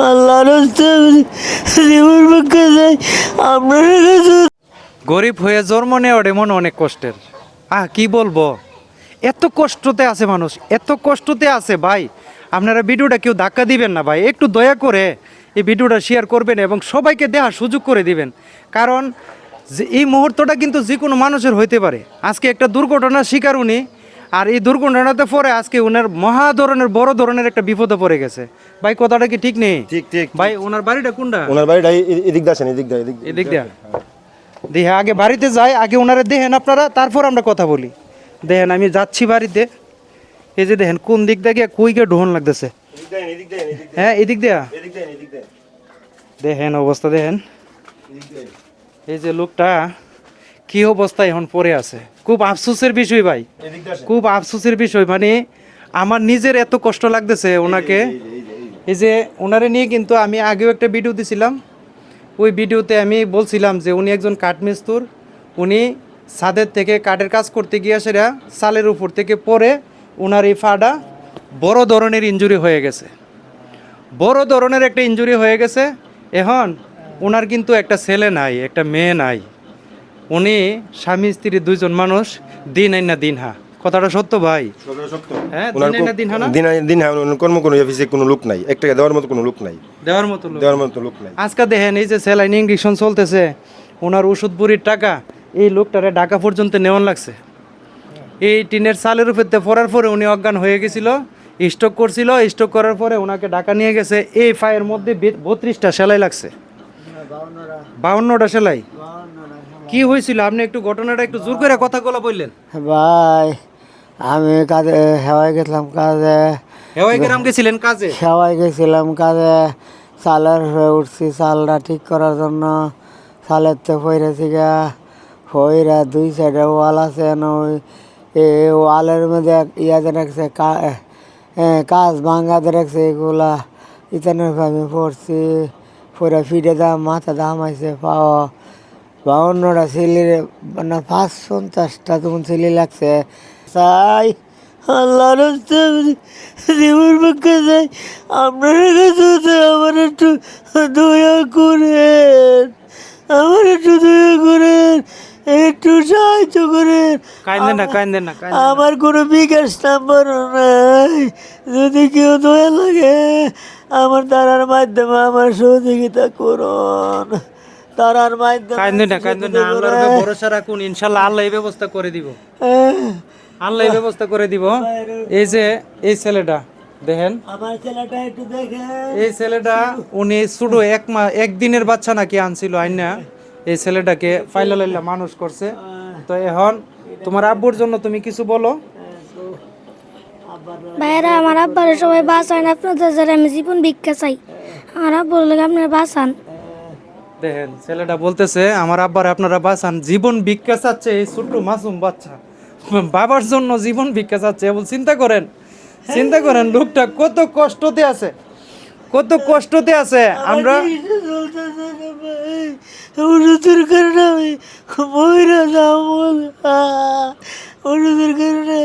আল্লাহর জীবন ভিক্ষা চাই আপনার কাছে। গরিব হয়ে জন্ম নেওয়াটা মনে অনেক কষ্টের। কি বলবো, এত কষ্টতে আছে মানুষ, এত কষ্টতে আছে ভাই। আপনারা ভিডিওটা কেউ ধাক্কা দিবেন না ভাই, একটু দয়া করে এই ভিডিওটা শেয়ার করবেন এবং সবাইকে দেখার সুযোগ করে দিবেন। কারণ যে এই মুহূর্তটা কিন্তু যে কোনো মানুষের হইতে পারে। আজকে একটা দুর্ঘটনার শিকার উনি, আর এই দুর্ঘটনাতে পরে আজকে ওনার মহা ধরনের বড় ধরনের একটা বিপদে পড়ে গেছে। ভাই কথাটা কি ঠিক নেই? ঠিক ঠিক ভাই ওনার বাড়িটা কোনটা? ওনার বাড়িটা এদিক দিয়ে আসেন, এদিক দিয়া দেখে আগে বাড়িতে যাই, আগে ওনারে দেখেন আপনারা, তারপর আমরা কথা বলি। দেখেন আমি যাচ্ছি বাড়িতে, এই যে দেখেন কোন দিক দিয়ে গিয়ে কই গিয়ে ঢোহন লাগতেছে। হ্যাঁ এদিক দিয়া দেখেন অবস্থা, দেখেন এই যে লোকটা কি অবস্থায় এখন পড়ে আছে। খুব আফসোসের বিষয় ভাই, খুব আফসোসের বিষয়। মানে আমার নিজের এত কষ্ট লাগতেছে ওনাকে। এই যে ওনারে নিয়ে কিন্তু আমি আগেও একটা ভিডিও দিছিলাম। ওই ভিডিওতে আমি বলছিলাম যে উনি একজন কাঠমিস্ত্রি, উনি ছাদের থেকে কাঠের কাজ করতে গিয়ে সেটা চালের উপর থেকে পড়ে ওনার এই ফাটা বড় ধরনের ইনজুরি হয়ে গেছে, বড় ধরনের একটা ইনজুরি হয়ে গেছে। এখন ওনার কিন্তু একটা ছেলে নাই, একটা মেয়ে নাই। উনি স্বামী স্ত্রী দুইজন মানুষ, দিন আইন না দিন হা। কথাটা সত্য ভাই? হ্যাঁ, দিন আইন না দিন হা না? দিন কর্ম কোনো অফিসে কোনো লোক নাই, এক টাকা দেওয়ার মতো কোনো লোক নাই, দেওয়ার মতো লোক নাই। আজকে দেখেন এই যে স্যালাইন ইঞ্জেকশন চলতেছে, ওনার ওষুধ বুড়ির টাকা এই লোকটারে ঢাকা পর্যন্ত নেওয়ান লাগছে। এই টিনের চালের উপর পড়ার পরে উনি অজ্ঞান হয়ে গেছিল, স্ট্রোক করছিল। স্ট্রোক করার পরে ওনাকে ঢাকা নিয়ে গেছে। এই পায়ের মধ্যে 32টা সেলাই লাগছে, 52টা সেলাই। কি হয়েছিল? আপনি একটু ঘটনাটা একটু জোর করে কথাগুলো বললেন। ভাই আমি কাজে হেওয়াই গেছিলাম, কাজে হেওয়াই গ্রাম গেছিলেন কাজে? হেওয়াই গেছিলাম কাজে, চালের হয়ে উঠছি চালটা ঠিক করার জন্য। চালের তো ফইরেছি গা, ফইরা দুই সাইডে ওয়াল আছে, ওই ওয়ালের মধ্যে ইয়াতে রাখছে কাজ ভাঙ্গাতে রাখছে। এগুলা ইতানের আমি পড়ছি, পরে ফিটে দাম মাথা দাম আইছে পাওয়া 52টা সিলির মানে 550টা তখন সিলি লাগছে। চাই আল্লাহর জীবন ভিক্ষা চাই আপনার কাছে। আমার একটু দয়া করেন, আমার একটু দয়া করেন, একটু সাহায্য করেন। কাইন্দেন না, কাইন্দেন না, কাইন্দেন না। আমার কোনো বিকাশ নাম্বার নাই, যদি কেউ দয়া লাগে আমার তারার মাধ্যমে আমার সহযোগিতা করুন। তারার মাধ্যমে কাইন্দেন না, কাইন্দেন না। আল্লাহর উপরে ভরসা রাখুন, ইনশাআল্লাহ আল্লাহ এই ব্যবস্থা করে দিব, আল্লাহ এই ব্যবস্থা করে দিব। এই যে এই ছেলেটা দেখেন, আমার ছেলেটা একটু দেখেন। এই ছেলেটা উনি ছোট একদিনের বাচ্চা নাকি আনছিল আইনা, এই ছেলেটাকে ফাইলা লাইলা মানুষ করছে। তো এখন তোমার আব্বুর জন্য তুমি কিছু বলো। ভাইরা আমার আব্বারে সবাই বাঁচান, আপনাদের যারা আমি জীবন ভিক্ষা চাই, আমার আব্বুর লাগে আপনারা বাঁচান। দেখেন ছেলেটা বলতেছে আমার আব্বারে আপনারা বাঁচান, জীবন ভিক্ষা চাচ্ছে এই ছোট্ট মাসুম বাচ্চা, বাবার জন্য জীবন ভিক্ষা চাচ্ছে। এবং চিন্তা করেন, চিন্তা করেন লোকটা কত কষ্টতে আছে, কত কষ্টতে আছে। আমরা ওষুধের কারণে আমি মহিলা যাবো, ওষুধের কারণে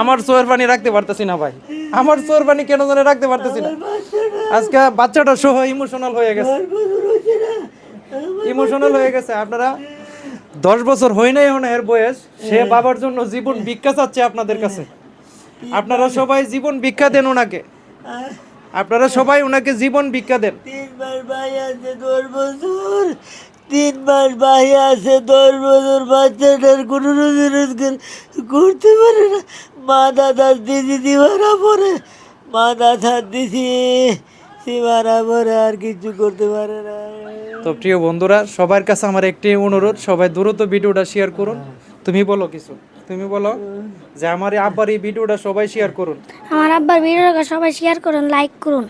আমার চোখের পানি রাখতে পারতেছি না ভাই, আমার চোখের পানি কেন জানে রাখতে পারতেছি না। আজকে বাচ্চাটা সহ ইমোশনাল হয়ে গেছে, ইমোশনাল হয়ে গেছে। আপনারা 10 বছর হয় নাই এখন এর বয়স, সে বাবার জন্য জীবন ভিক্ষা চাচ্ছে আপনাদের কাছে। আপনারা সবাই জীবন ভিক্ষা দেন ওনাকে, আপনারা সবাই ওনাকে জীবন ভিক্ষা দেন। 3 মাস ভাই আছে 10 বছর, 3 মাস ভাই আছে 10 বছর, বাচ্চাটার কোনো রোজগার করতে পারে না। মা দাদা দিদি দিবারা পরে, মা দাদা দিদি দিবারা পরে আর কিছু করতে পারে না। তো প্রিয় বন্ধুরা, সবার কাছে আমার একটি অনুরোধ, সবাই দ্রুত ভিডিওটা শেয়ার করুন। তুমি বলো কিছু, তুমি বলো যে আমার আব্বার এই ভিডিওটা সবাই শেয়ার করুন। আমার আব্বার ভিডিওটা সবাই শেয়ার করুন, লাইক করুন।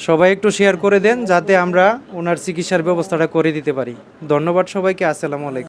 সবাই একটু শেয়ার করে দেন যাতে আমরা ওনার চিকিৎসার ব্যবস্থাটা করে দিতে পারি। ধন্যবাদ সবাইকে, আসসালামু আলাইকুম।